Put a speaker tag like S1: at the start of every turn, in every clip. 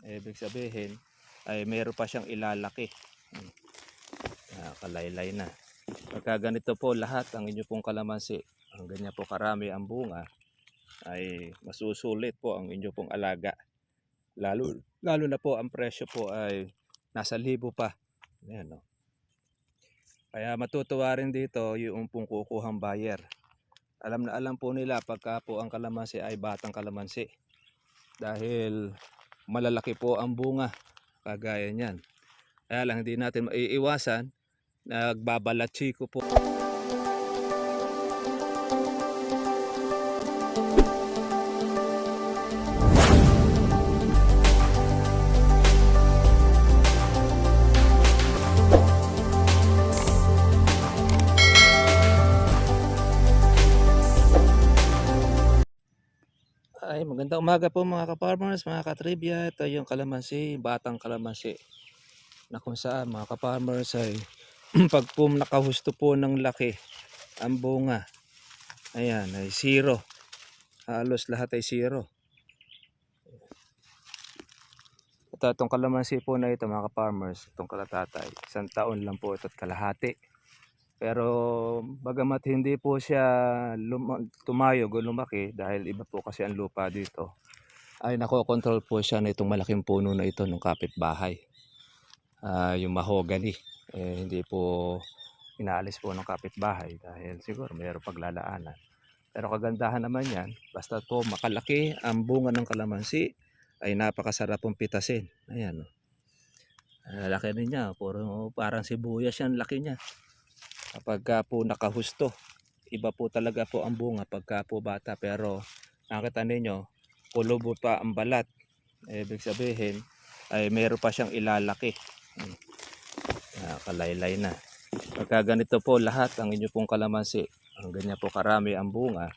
S1: Ibig sabihin ay meron pa siyang ilalaki. Kalaylay na. Pagka ganito po lahat ang inyo pong kalamansi, ang ganyan po karami ang bunga, ay masusulit po ang inyo pong alaga. Lalo na po ang presyo po ay nasa libo pa. Ayan, no? Kaya matutuwa rin dito yung pong kukuhang buyer. Alam na alam po nila pagka po ang kalamansi ay batang kalamansi. Dahil malalaki po ang bunga kagaya niyan. Kaya lang hindi natin maiiwasan, nagbabalatsi ko po. Ay, magandang umaga po mga ka-farmers, mga ka-trivia. Ito yung kalamansi, batang kalamansi. Na kung saan mga ka-farmers ay pag po nakahusto po ng laki ang bunga, ayan, ay zero. Halos lahat ay zero. Ito, itong kalamansi po na ito mga ka-farmers, itong kalatatay, 1 taon lang po ito't kalahati. Pero bagamat hindi po siya tumayog o lumaki dahil iba po kasi ang lupa dito, ay nakokontrol po siya na itong malaking puno na ito ng kapitbahay. Yung mahogany, hindi po inaalis po ng kapitbahay dahil siguro mayroong paglalaanan. Pero kagandahan naman yan, basta po makalaki ang bunga ng kalamansi, ay napakasarap pong pitasin. Ayan, no? Laki rin niya, parang sibuyas yan, laki niya. Kapag po nakahusto, iba po talaga po ang bunga pagka po bata. Pero nakita ninyo, kulubo pa ang balat. Ibig sabihin ay meron pa siyang ilalaki. Kalaylay na. Pagka ganito po lahat ang inyo pong kalamansi, ang ganyan po karami ang bunga,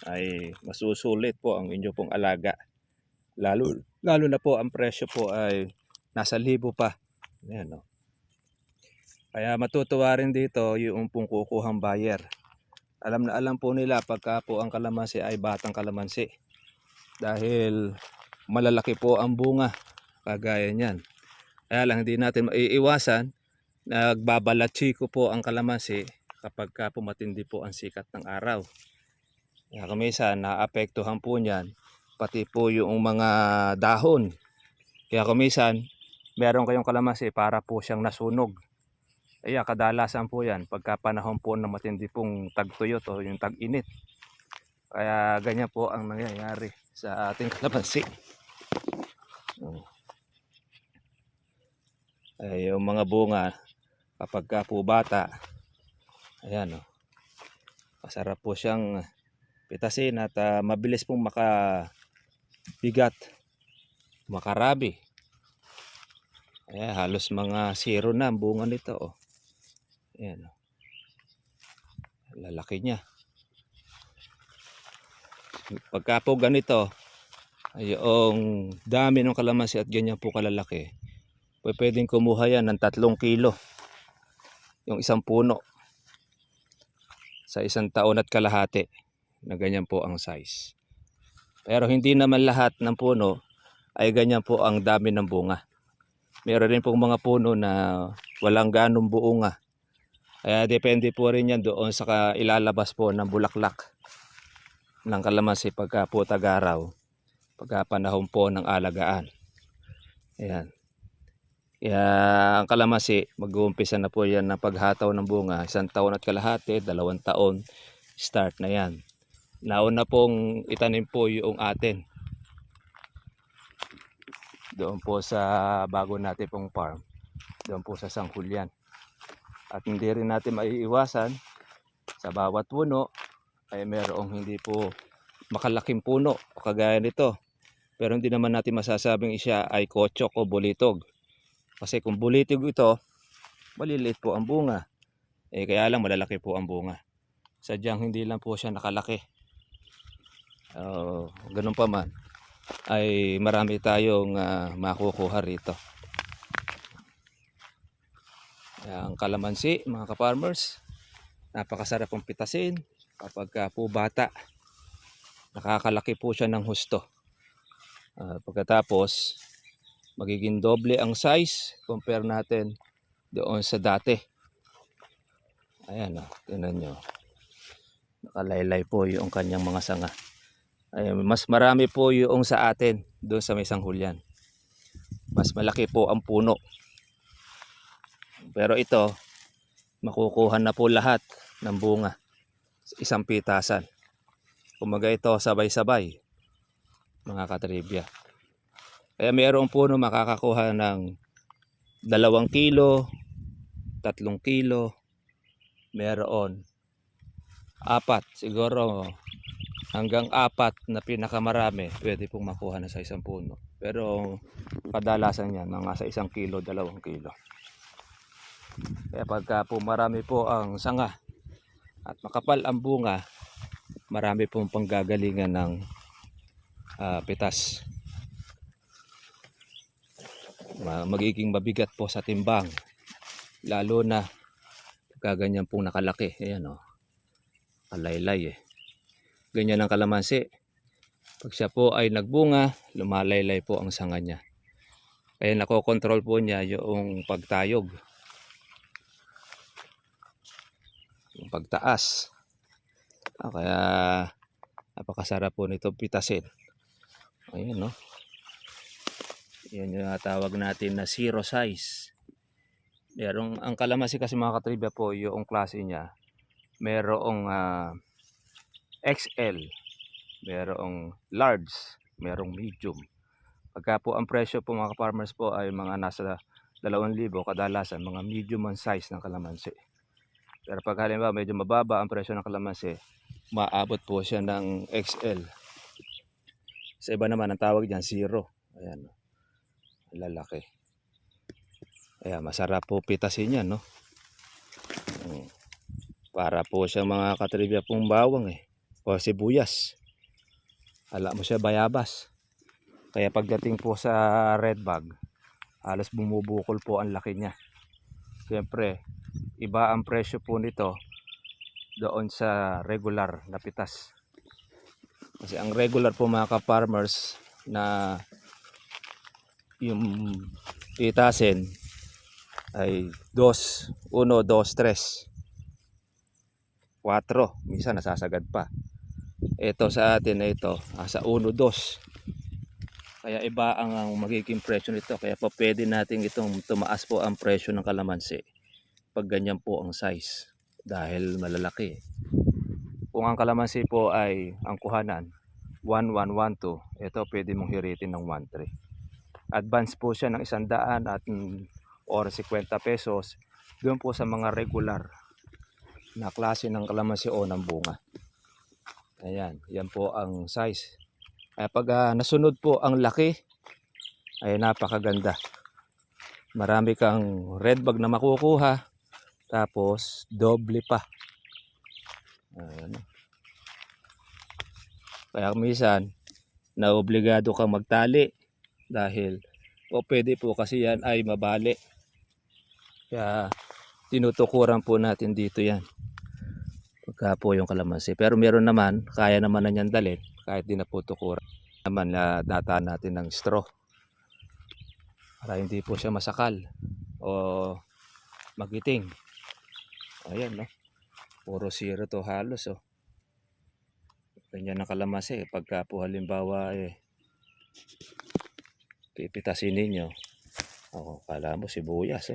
S1: ay masusulit po ang inyo pong alaga. Lalo na po ang presyo po ay nasa libo pa. Ayan, no? Kaya matutuwa rin dito yung pong kukuhang buyer. Alam na alam po nila pagka po ang kalamansi ay batang kalamansi. Dahil malalaki po ang bunga kagaya niyan. Kaya lang hindi natin maiiwasan, nagbabalatsi ko po ang kalamansi kapag po matindi po ang sikat ng araw. Kaya kuminsan naapektuhan po niyan pati po yung mga dahon. Kaya kuminsan meron kayong kalamansi para po siyang nasunog. Kaya kadalasan po yan pagka panahon po na matindi pong tagtuyot o yung tag-init. Kaya ganyan po ang nangyayari sa ating kalamansi. Ay, yung mga bunga kapag po bata, ayan, oh, masarap po siyang pitasin at mabilis pong makabigat, makarabi. Ayan, halos mga zero na ang bunga nito, oh. Ayan, oh. Lalaki niya. Pagka po ganito, ay yung dami ng kalamansi at ganyan po kalalaki, pwedeng kumuha yan ng 3 kilo yung isang puno sa 1 taon at kalahati na ganyan po ang size. Pero hindi naman lahat ng puno ay ganyan po ang dami ng bunga. Meron rin pong mga puno na walang ganong buunga. Kaya depende po rin yan doon sa ilalabas po ng bulaklak ng kalamansi pagka po tag-araw, pagka panahon po ng alagaan. Ayan. Kaya ang kalamansi, mag-uumpisa na po yan ng paghataw ng bunga. 1 taon at kalahati, 2 taon, start na yan. Nauna pong itanim po yung atin doon po sa bago natin pong farm, doon po sa San Julian. At hindi rin natin maiiwasan, sa bawat puno ay merong hindi po makalaking puno o kagaya nito. Pero hindi naman natin masasabing siya ay kotsok o bulitog. Kasi kung bulitog ito, maliliit po ang bunga. Kaya lang malalaki po ang bunga. Sadyang hindi lang po siya nakalaki. Ganun pa man, ay marami tayong makukuha rito. Ang kalamansi, mga ka-farmers, napakasarap pong pitasin kapag po bata. Nakakalaki po siya ng husto. Pagkatapos magiging doble ang size compare natin doon sa dati. Ayan, tingnan nyo. Nakalaylay po yung kanyang mga sanga. Ayan, mas marami po yung sa atin doon sa may sanghulyan. Mas malaki po ang puno. Pero ito, makukuha na po lahat ng bunga sa isang pitasan. Kumaga ito sabay-sabay, mga katribya. Kaya mayroong puno makakakuha ng 2 kilo, 3 kilo, meron 4, siguro hanggang 4 na pinakamarami pwede pong makuha na sa isang puno. Pero kadalasan yan mga sa 1 kilo, 2 kilo. Kaya pagka po marami po ang sanga at makapal ang bunga, marami pong panggagalingan ng pitas. Magiging mabigat po sa timbang, lalo na pagkaganyan pong nakalaki. Ayan kalaylay ganyan ang kalamansi. Pag siya po ay nagbunga, lumalaylay po ang sanga niya. Kaya nakokontrol po niya yung pagtayog, yung pagtaas. Kaya napakasarap po nito pitasin. Ayan yan yung tawag natin na zero size. Merong ang kalamansi kasi mga katribya po, yung klase niya, merong XL, merong large, merong medium. Pagka po ang presyo po mga farmers po ay mga nasa 2,000, kadalasan mga medium ang size ng kalamansi. Pero pag halimbawa medyo mababa ang presyo ng kalamansi, maabot po siya ng XL. Sa iba naman ang tawag diyan zero. Ayan, lalaki. Kaya masarap po pitasin yan, Para po siya mga katribya pong bawang o sibuyas. Hala mo siya bayabas. Kaya pagdating po sa red bag, halos bumubukol po ang laki niya. Siyempre, iba ang presyo po nito doon sa regular na pitas. Kasi ang regular po mga ka-farmers na yung pitasin ay 2, 1, 2, 3, 4, minsan nasasagad pa. Ito sa atin na ito, sa 1, 2. Kaya iba ang magiging presyo nito. Kaya pa pwede natin itong tumaas po ang presyo ng kalamansi pag ganyan po ang size, dahil malalaki. Kung ang kalamansi po ay ang kuhanan 1, 1, 1, 2, ito pwede mong hiritin ng 1, 3. Advance po siya ng 100 at or 50 pesos doon po sa mga regular na klase ng kalamansi o ng bunga. Ayan, yan po ang size. Kaya pag nasunod po ang laki, ay napakaganda. Marami kang red bag na makukuha, tapos doble pa. Ayan. Kaya minsan naobligado kang magtali dahil pwede po kasi yan ay mabali. Kaya tinutukuran po natin dito yan pagka po yung kalamansi. Pero meron naman, kaya naman na yan dalhin kahit di na po tukuran. Naman na dataan natin ng straw para hindi po siya masakal o magiting. Ayan puro zero to halos ganyan ang kalamansi. Pagka po halimbawa pipitasin ninyo, kala mo sibuyas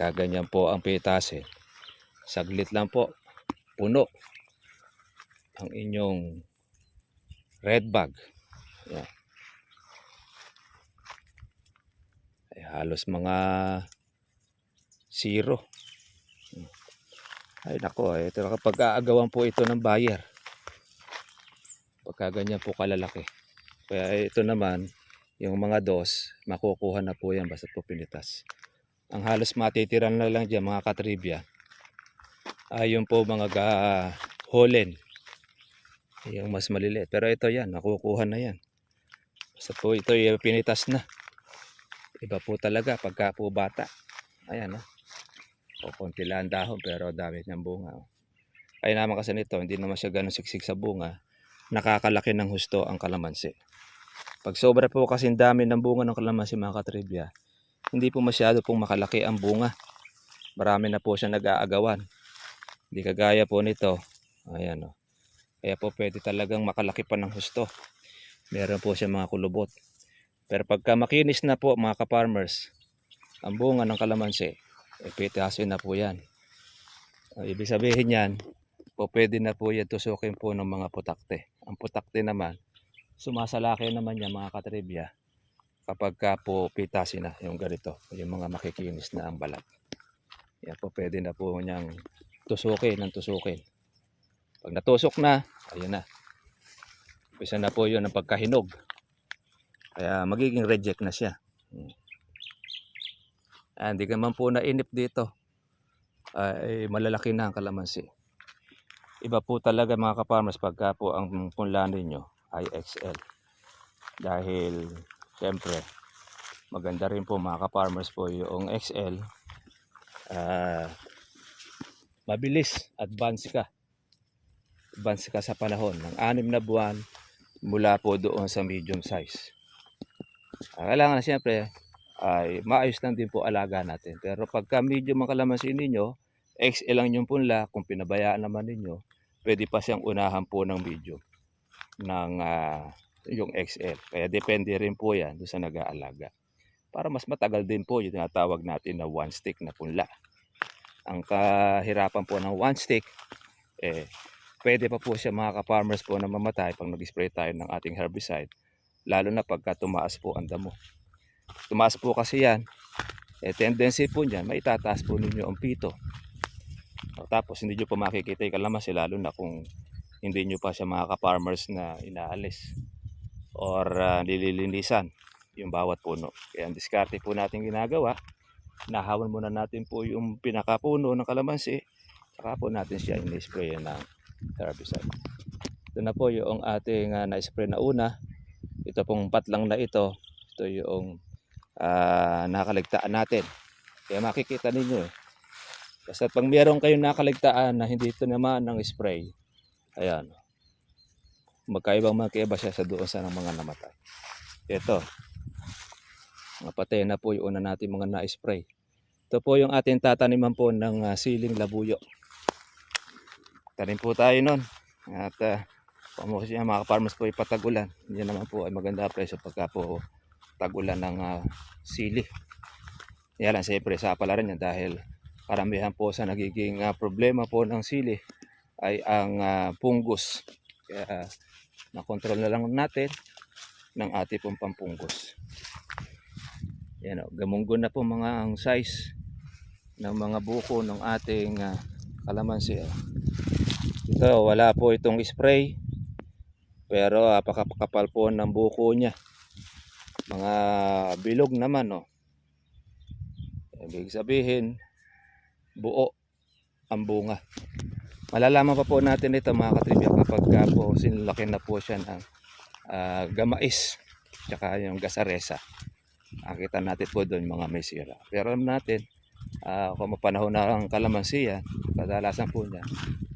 S1: Kaganyan po ang pitasin. Saglit lang po, puno ang inyong red bag. Yan. Ay, halos mga zero. Ay nako, ito kapag aagawan po ito ng buyer. Pagka ganyan po kalalaki. Kaya ito naman, yung mga dos, makukuha na po yan basta po pinitas. Ang halos matitiran na lang dyan mga katribya ay yung po mga holen, yung mas maliliit. Pero ito yan, nakukuha na yan. Basta po ito pinitas na. Iba po talaga pagka po bata. Ayan konti lang dahon pero dami niyang bunga. Kaya naman kasi nito, hindi naman siya ganun siksik sa bunga, nakakalaki ng husto ang kalamansi. Pag sobra po kasing dami ng bunga ng kalamansi mga katribya, hindi po masyado pong makalaki ang bunga. Marami na po siya nag-aagawan. Hindi kagaya po nito. Ayan o. Kaya po pwede talagang makalaki pa ng husto. Meron po siya mga kulubot. Pero pagka makinis na po mga ka-farmers, ang bunga ng kalamansi, pitasin na po yan. Ibig sabihin yan, po pwede na po yan tusukin po ng mga putakte. Ang putakte naman, sumasalaki naman yan mga katribya kapag ka po pitasin na yung ganito, yung mga makikinis na ang balat. Yan po pwede na po niyang tusukin ng tusukin. Pag natusok na, ayun na. Umpisa na po yun ang pagkahinog. Kaya magiging reject na siya. Hindi ka man po nainip dito. Ay malalaki na ang kalamansi. Iba po talaga mga ka-farmers pagka po ang punla ninyo ay XL. Dahil siyempre maganda rin po mga ka-farmers po yung XL. Mabilis, advance ka sa panahon ng 6 na buwan mula po doon sa medium size. Kailangan siyempre ay maayos lang din po alaga natin. Pero pagka medium ang kalamansi ninyo, XL lang yung punla, kung pinabayaan naman ninyo, pwede pa siyang unahan po ng medium ng yung XL. Kaya depende rin po yan doon sa nag-aalaga. Para mas matagal din po yung tinatawag natin na one stick na punla. Ang kahirapan po ng one stick, pwede pa po siya mga ka-farmers po na mamatay pag nag-spray tayo ng ating herbicide. Lalo na pagka tumaas po ang damo. Tumaas po kasi yan, tendency po niyan, maitataas po ninyo ang pito. Tapos hindi nyo pa makikita yung kalamansi, lalo na kung hindi nyo pa siya mga ka-farmers na inaalis or nililinisan yung bawat puno. Kaya ang diskarte po natin ginagawa, nahawan muna natin po yung pinakapuno ng kalamansi, saka po natin siya in-spray ng herbicide. Ito na po yung ating na-spray na una. Ito pong patlang na ito yung nakaligtaan natin. Kaya makikita ninyo basta pag meron kayong nakaligtaan na hindi ito naman ng spray, ayan, magkaibang siya sa doon sa mga namatay. Ito, mapatay na po yung una natin mga na-spray. Ito po yung ating tataniman po ng siling labuyo. Tanim po tayo nun. At pamukas niya mga farmers po ipatagulan. Yan naman po ay maganda presyo pagka po tagulan ng sili. Yan lang siyempre sa pala rin yan dahil karamihan po sa nagiging problema po ng sili ay ang punggos. Kaya makontrol na lang natin ng ating pong pampunggos. Yan o, gamunggo na po mga ang size ng mga buko ng ating kalamansi. Ito, wala po itong spray, pero apakapal po ng buko niya. Mga bilog naman, no. Ibig sabihin, buo ang bunga. Malalaman pa po natin ito mga katribya kapag po sinlaki na po siya ng gamais tsaka yung gasaresa. Nakita natin po doon mga may sira. Pero alam natin, kung mapanahon na ang kalamansi yan, kadalasan po niya,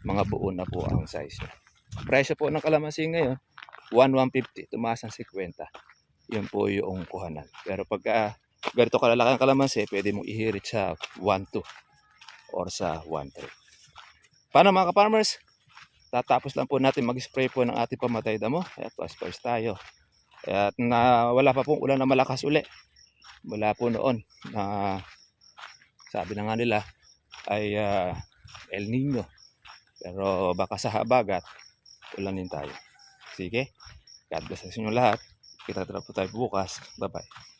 S1: mga buo na po ang size niya. Presyo po ng kalamansi ngayon, 150, tumaas ng 50. Yun po yung kuhanan. Pero pagka ganito kalalaki ang kalamansi, pwede mong ihirit sa 1.2 or sa 1.3. Paano mga ka-farmers? Tatapos lang po natin mag-spray po ng ating pamatay damo. At first tayo. At wala pa pong ulan na malakas uli. Mula po noon na sabi na nga nila ay El Nino. Pero baka sa habagat, ulanin tayo. Sige, God bless sa inyo lahat. Kita po tayo bukas. Bye bye.